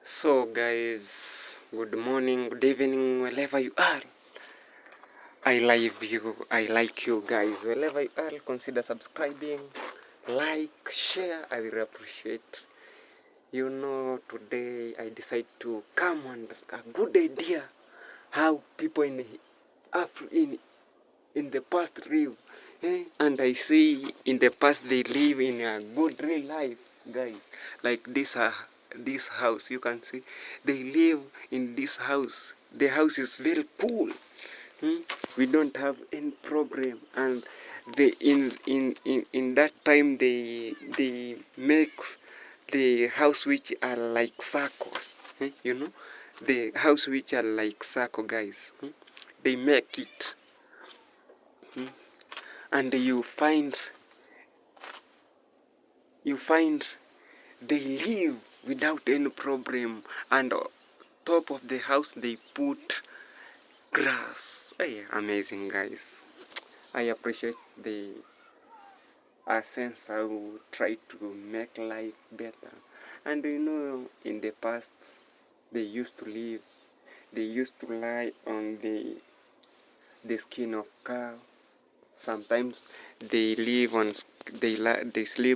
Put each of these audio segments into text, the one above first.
So guys, good morning, good evening, wherever you are. I like you guys. Wherever you are, consider subscribing, like, share. I will appreciate. Today I decide to come on a good idea how people in the past live. And I see in the past they live in a good real life, guys. Like this house, you can see they live in this house. The house is very cool. We don't have any problem, and they in that time they make the house which are like circles. The house which are like circle, guys. They make it. And you find they live without any problem, and on top of the house they put grass. Hey, amazing, guys. I appreciate the sense how try to make life better. And in the past they used to lie on the skin of cow. Sometimes they sleep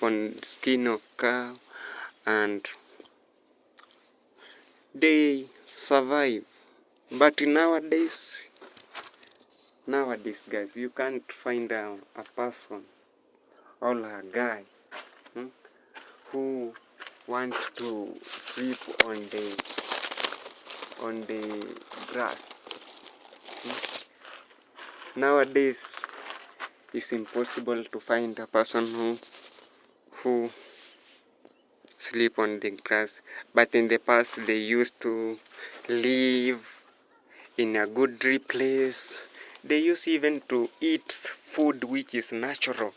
on skin of cow, and they survive. But nowadays, guys, you can't find a person or a guy who want to sleep on the grass. Nowadays, it's impossible to find a person who sleep on the grass. But in the past, they used to live in a good place. They used even to eat food which is natural.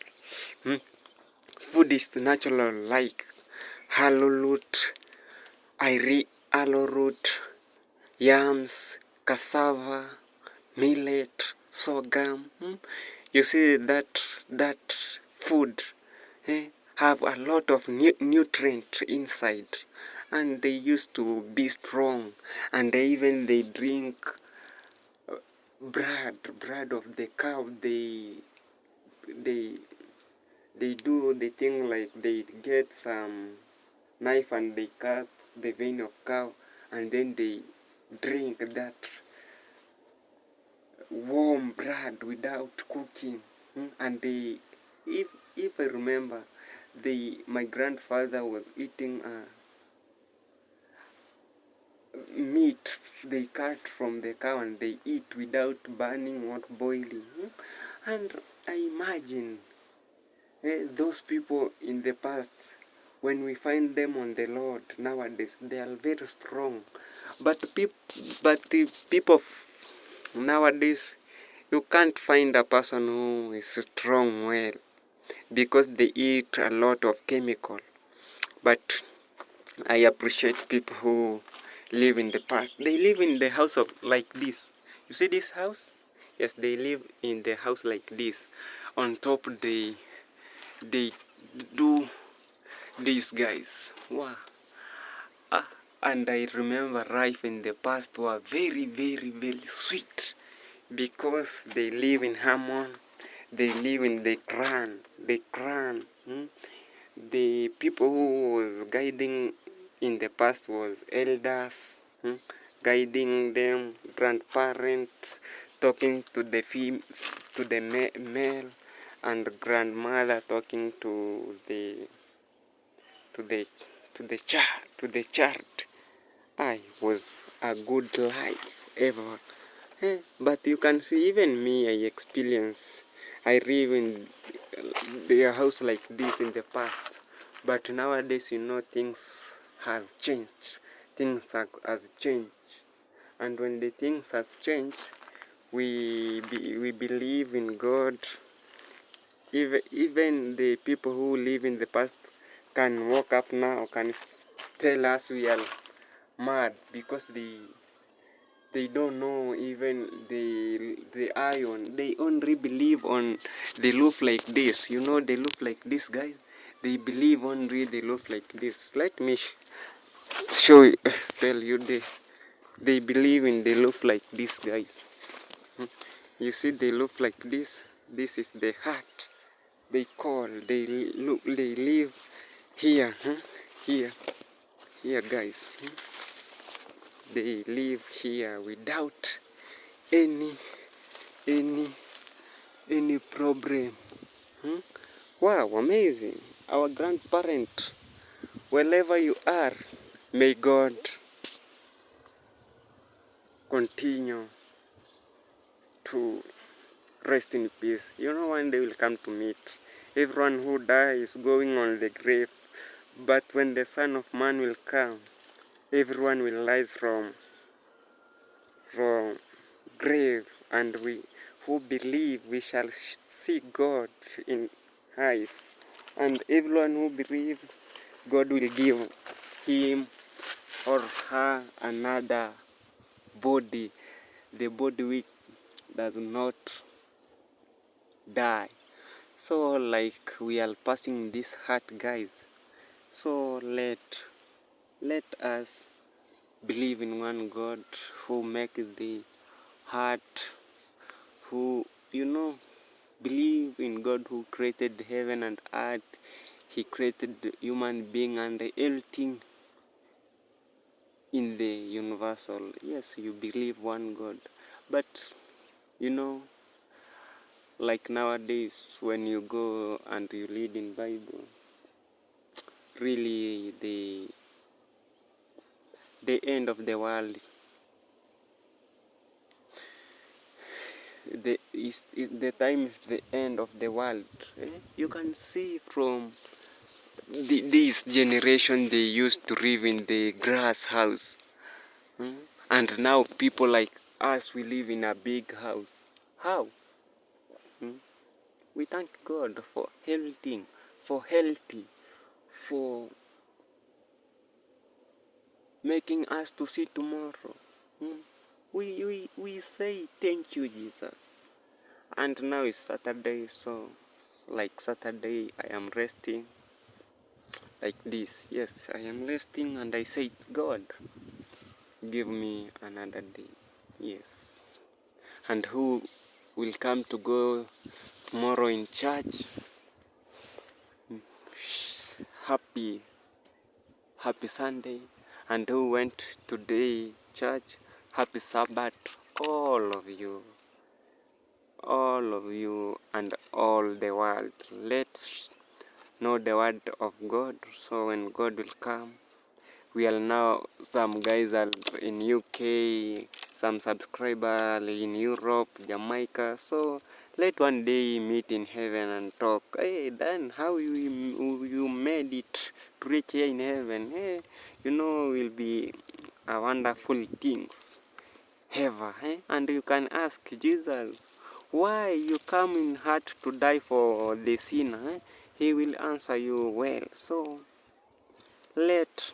Food is natural, like arrowroot, arrowroot, yams, cassava, millet, sorghum. You see that food have a lot of nutrient inside, and they used to be strong, and they drink blood of the cow. They do the thing like they get some knife and they cut the vein of cow, and then they drink that warm blood without cooking. And if I remember, my grandfather was eating meat they cut from the cow, and they eat without burning or boiling. And I imagine those people in the past, when we find them on the Lord nowadays, they are very strong. But the people nowadays, you can't find a person who is strong well, because they eat a lot of chemical. But I appreciate people who live in the past. They live in the house of like this. You see this house? Yes, they live in the house like this. On top they do these, guys. Wow. And I remember life in the past were very, very, very sweet, because they live in harmony. They live in the clan. The people who was guiding in the past was elders, guiding them, grandparents, talking to the male, and grandmother talking to to the child. I was a good life ever. But you can see, even me, I live in a house like this in the past. But nowadays, things has changed. Has changed. And when the things has changed, we believe in God. Even the people who live in the past can walk up now, can tell us we are mad, because they don't know even the iron. They only believe on the loaf like this. They look like this, guys. They believe only the loaf like this. Let me show you, tell you they believe in they look like this, guys. You see, they look like this. This is the heart. They call. They live here. Here. Here, guys. They live here without any any any problem. Wow, amazing. Our grandparent, wherever you are, may God continue to rest in peace. You know, one day will come to meet. Everyone who dies going on the grave. But when the Son of Man will come, everyone will rise from grave, and we who believe we shall see God in eyes. And everyone who believes, God will give him or her another body, the body which does not die. So like we are passing this heart, guys. So let us believe in one God who make the heart, who, you know, believe in God who created heaven and earth. He created the human being and everything in the universal. Yes, you believe one God. But you know, like nowadays when you go and you read in Bible, really the end of the world, the time is the end of the world. You can see from this generation, they used to live in the grass house. And now people like us, we live in a big house. How? We thank God for everything, for healthy, for making us to see tomorrow. We say thank you, Jesus. And now it's Saturday, so like Saturday I am resting like this. Yes, I am resting, and I say, God, give me another day. Yes. And who will come to go tomorrow in church? Happy Sunday. And who went today church? Happy Sabbath. All of you, and all the world. Let's know the word of God. So when God will come, we are now, some guys are in UK, some subscribers in Europe, Jamaica. So let one day meet in heaven and talk. Hey, Dan, how you made it to reach here in heaven? Hey, you know, will be a wonderful things ever. And you can ask Jesus, why you come in heart to die for the sinner? He will answer you well. So let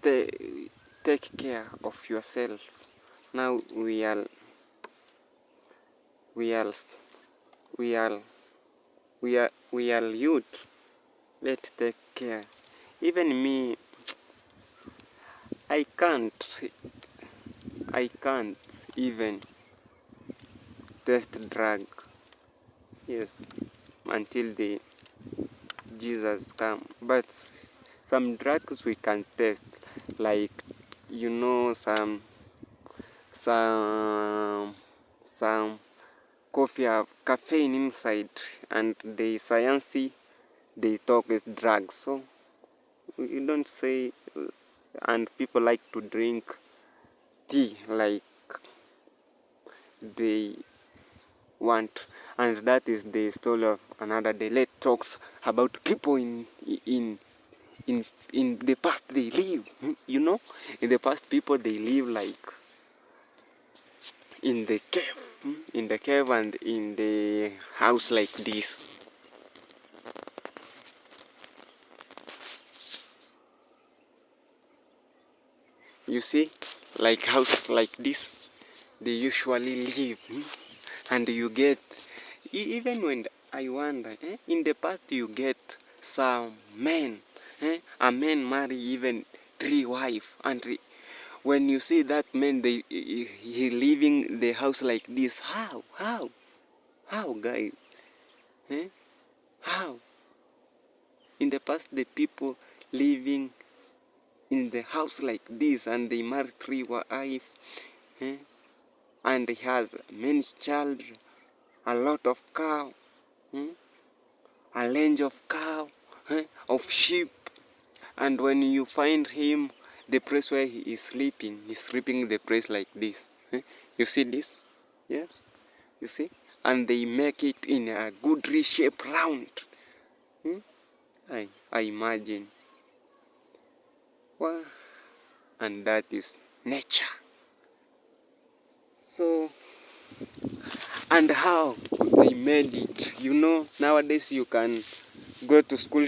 take care of yourself. Now we are youth. Let's take care. Even me, I can't even test drug. Yes, until the Jesus come. But some drugs we can test, like, you know, some coffee have caffeine inside, and the science they talk is drugs. So you don't say, and people like to drink tea like they want, and that is the story of another day. Let's talks about people in in the past. They live, you know, in the past people they live like in the cave and in the house like this. You see, like houses like this, they usually live. And you get, even when I wonder, in the past you get some men, a man marry even 3 wives, and when you see that man, he leaving the house like this, how guys, eh? How? In the past, the people living in the house like this, and they marry 3 wives, eh? And he has many children, a lot of cow, eh? A range of cow, eh? Of sheep. And when you find him, the place where he is sleeping, he's sleeping in the place like this. Eh? You see this? Yes? You see? And they make it in a good shape round. Hmm? I imagine. Well, and that is nature. So, and how they made it. You know, nowadays you can go to school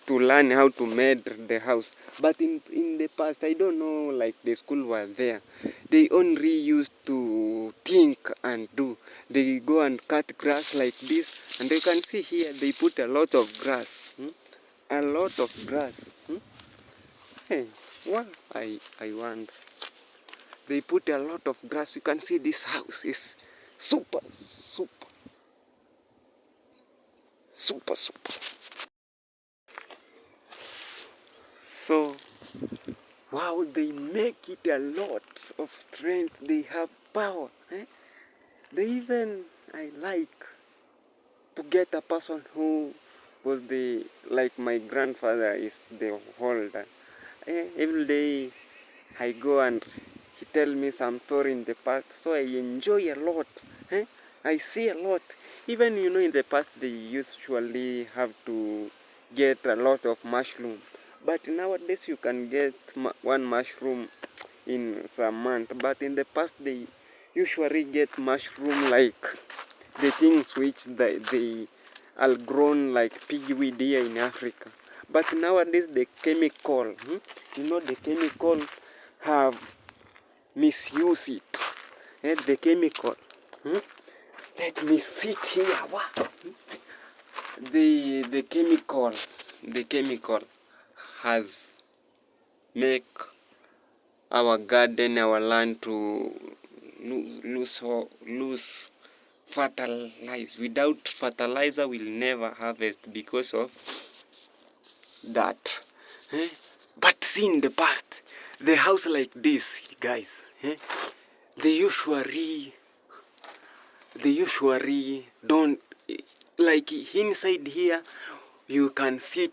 to learn how to make the house. But in the past, I don't know, like the school was there. They only used to think and do. They go and cut grass like this. And you can see here, they put a lot of grass. A lot of grass. Hey, well, I wonder. They put a lot of grass. You can see this house is super, super, super, super. So, wow, they make it a lot of strength. They have power. Eh? They even, I like to get a person who was like my grandfather is the holder. Every day I go and he tell me some story in the past, so I enjoy a lot. Eh? I see a lot. Even, you know, in the past they usually have to get a lot of mushroom. But nowadays you can get one mushroom in some month. But in the past they usually get mushroom like the things which they are grown like pigweed here in Africa. But nowadays the chemical, you know, the chemical have misused it. The chemical. Let me sit here. Wow. The chemical has make our garden, our land to lose fertilize. Without fertilizer, we'll never harvest because of that. But see, in the past, the house like this, guys, they usually don't, like inside here, you can see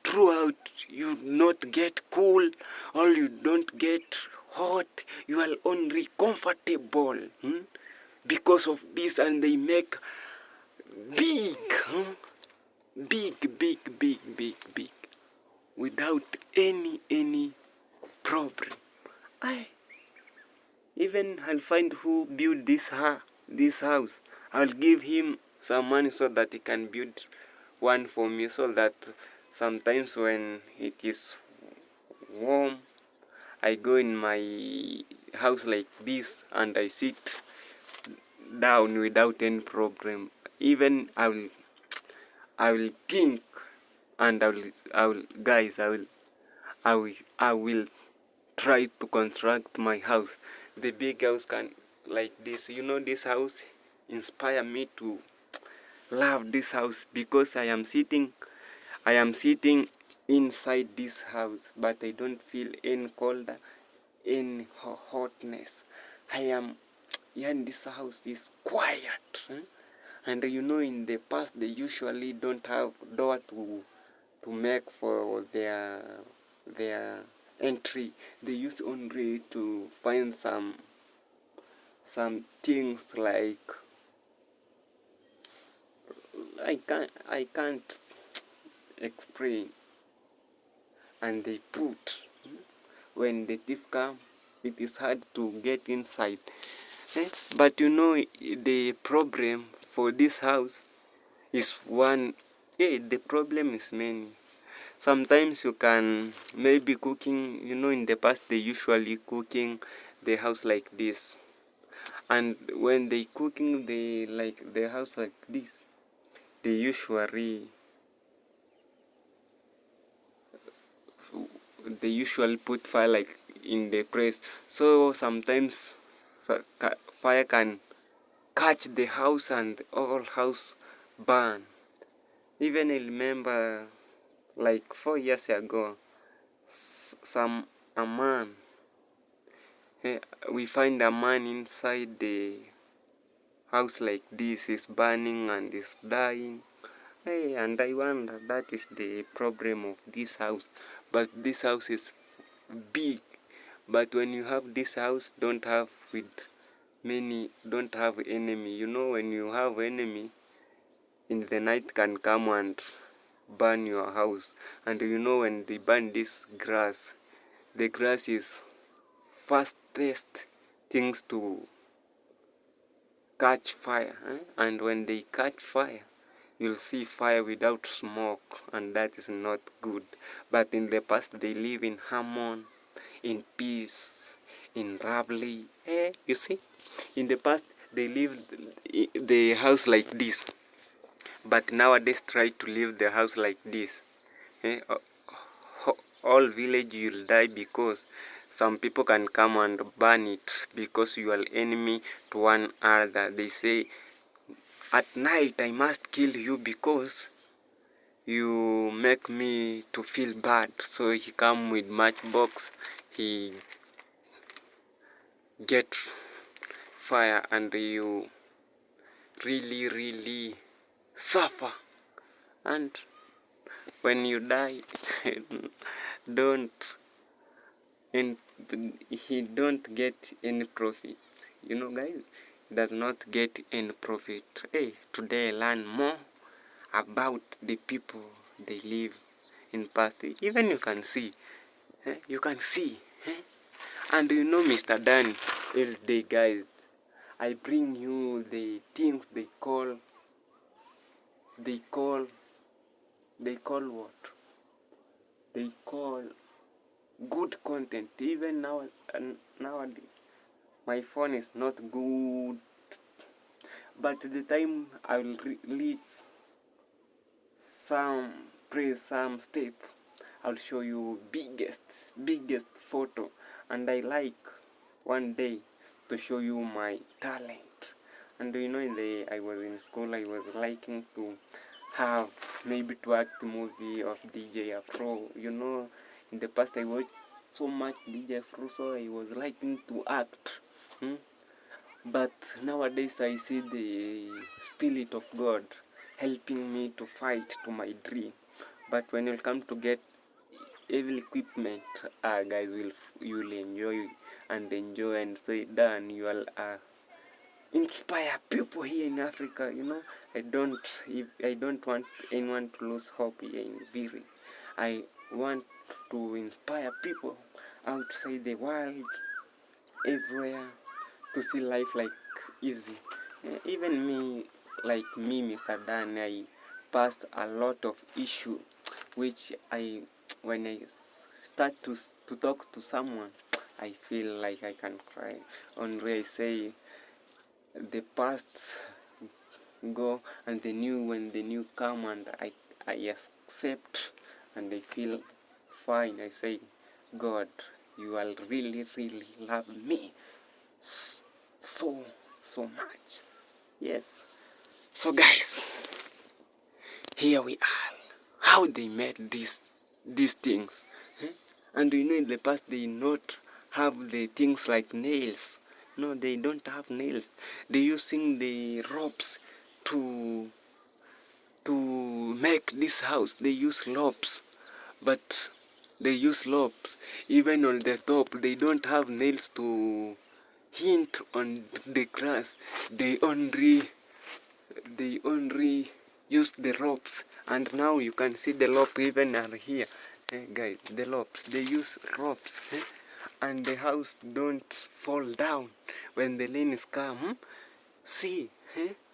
throughout, you not get cool, or you don't get hot, you are only comfortable. Because of this, and they make big, big, without any problem. I'll find who built this house. I'll give him some money so that he can build one for me, so that sometimes when it is warm, I go in my house like this and I sit down without any problem. Even I will think, and I will try to construct my house. The big house can like this. You know, this house inspire me to love this house because I am sitting inside this house, but I don't feel any cold, any hotness. This house is quiet. And you know, in the past, they usually don't have door to make for their entry. They used only to find some things like I can't explain. And they put, when the thief come, it is hard to get inside. But you know, the problem for this house is one. The problem is many. Sometimes you can maybe cooking, you know, in the past they usually cooking the house like this. And when they cooking the house like this, they usually they usually put fire like in the place, so sometimes fire can catch the house and all house burn. Even I remember like 4 years ago, a man, we find a man inside the house like this, is burning and is dying. Hey, and I wonder, that is the problem of this house. But this house is big. But when you have this house, don't have enemy. You know, when you have enemy, in the night can come and burn your house. And you know, when they burn this grass, the grass is fastest things to catch fire. And when they catch fire, you'll see fire without smoke, and that is not good. But in the past, they live in harmony, in peace, in lovely. You see, in the past, they lived the house like this. But nowadays, try to live the house like this. All village you'll die, because some people can come and burn it, because you are enemy to one another. They say, at night I must kill you because you make me to feel bad. So he come with matchbox, he get fire, and you really suffer. And when you die, don't and he don't get any profit. You know, guys, does not get any profit. Hey, today I learn more about the people they live in past. Even you can see, and you know, Mr. Dan, every day, guys, I bring you the things they call what? They call good content. Even nowadays, my phone is not good, but the time I will release some step, I'll show you biggest photo, and I like one day to show you my talent. And you know, I was in school, I was liking to have maybe to act movie of DJ Afro. You know, in the past I watched so much DJ Afro, so I was liking to act. But nowadays I see the Spirit of God helping me to fight to my dream. But when it come to get every equipment, guys, you will enjoy and say, Dan, you will inspire people here in Africa. You know, I don't want anyone to lose hope here in Viri. I want to inspire people outside the world, everywhere, to see life like easy. Even me, Mr. Dan, I passed a lot of issue, which when I start to talk to someone, I feel like I can cry. Only I say, the past go and when the new come, and I accept, and I feel fine. I say, God, you will really love me so much. Yes. So guys, here we are. How they made these things. And you know, in the past they not have the things like nails. No, they don't have nails. They using the ropes to make this house. They use ropes, but they use ropes. Even on the top, they don't have nails to hint on the grass. They only use the ropes. And now you can see the rope even are here. Guys, the ropes, they use ropes. And the house don't fall down when the rain is come. See,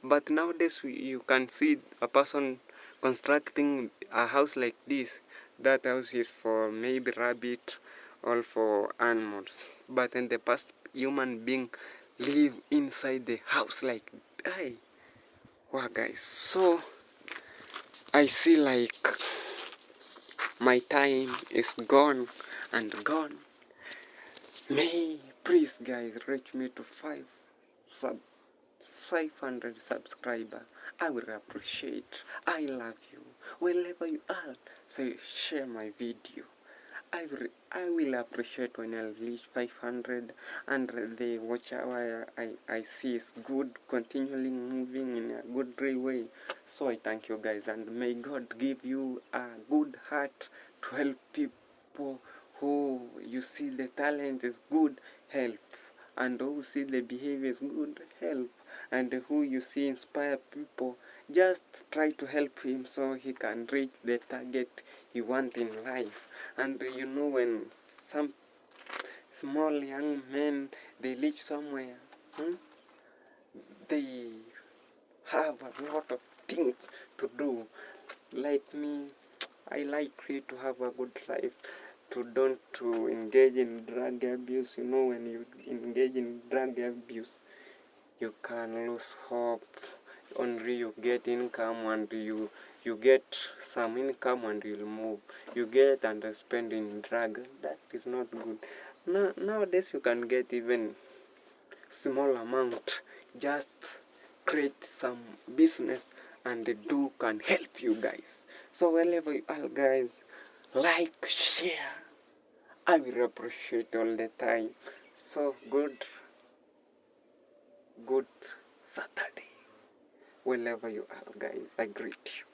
but nowadays you can see a person constructing a house like this. That house is for maybe rabbit or for animals. But in the past, human being live inside the house like, hey, wow, guys. So I see like my time is gone and gone. May please guys reach me to 500 subscriber. I will appreciate. I love you wherever you are. So share my video. I will appreciate when I reach 500 and the watch hour I see is good, continually moving in a good way. So I thank you guys, and may God give you a good heart to help people who you see the talent is good, help, and who see the behavior is good, help, and who you see inspire people, just try to help him so he can reach the target he want in life. And you know, when some small young men they reach somewhere, they have a lot of things to do. Like me, I like you to have a good life, to don't to engage in drug abuse. You know, when you engage in drug abuse, you can lose hope. Only you get income, and you get some income and you'll move. You get and spend in drug. That is not good. Nowadays you can get even small amount. Just create some business and do can help you guys. So wherever you are guys, like, share. I will appreciate all the time. So good Saturday. Wherever you are guys, I greet you.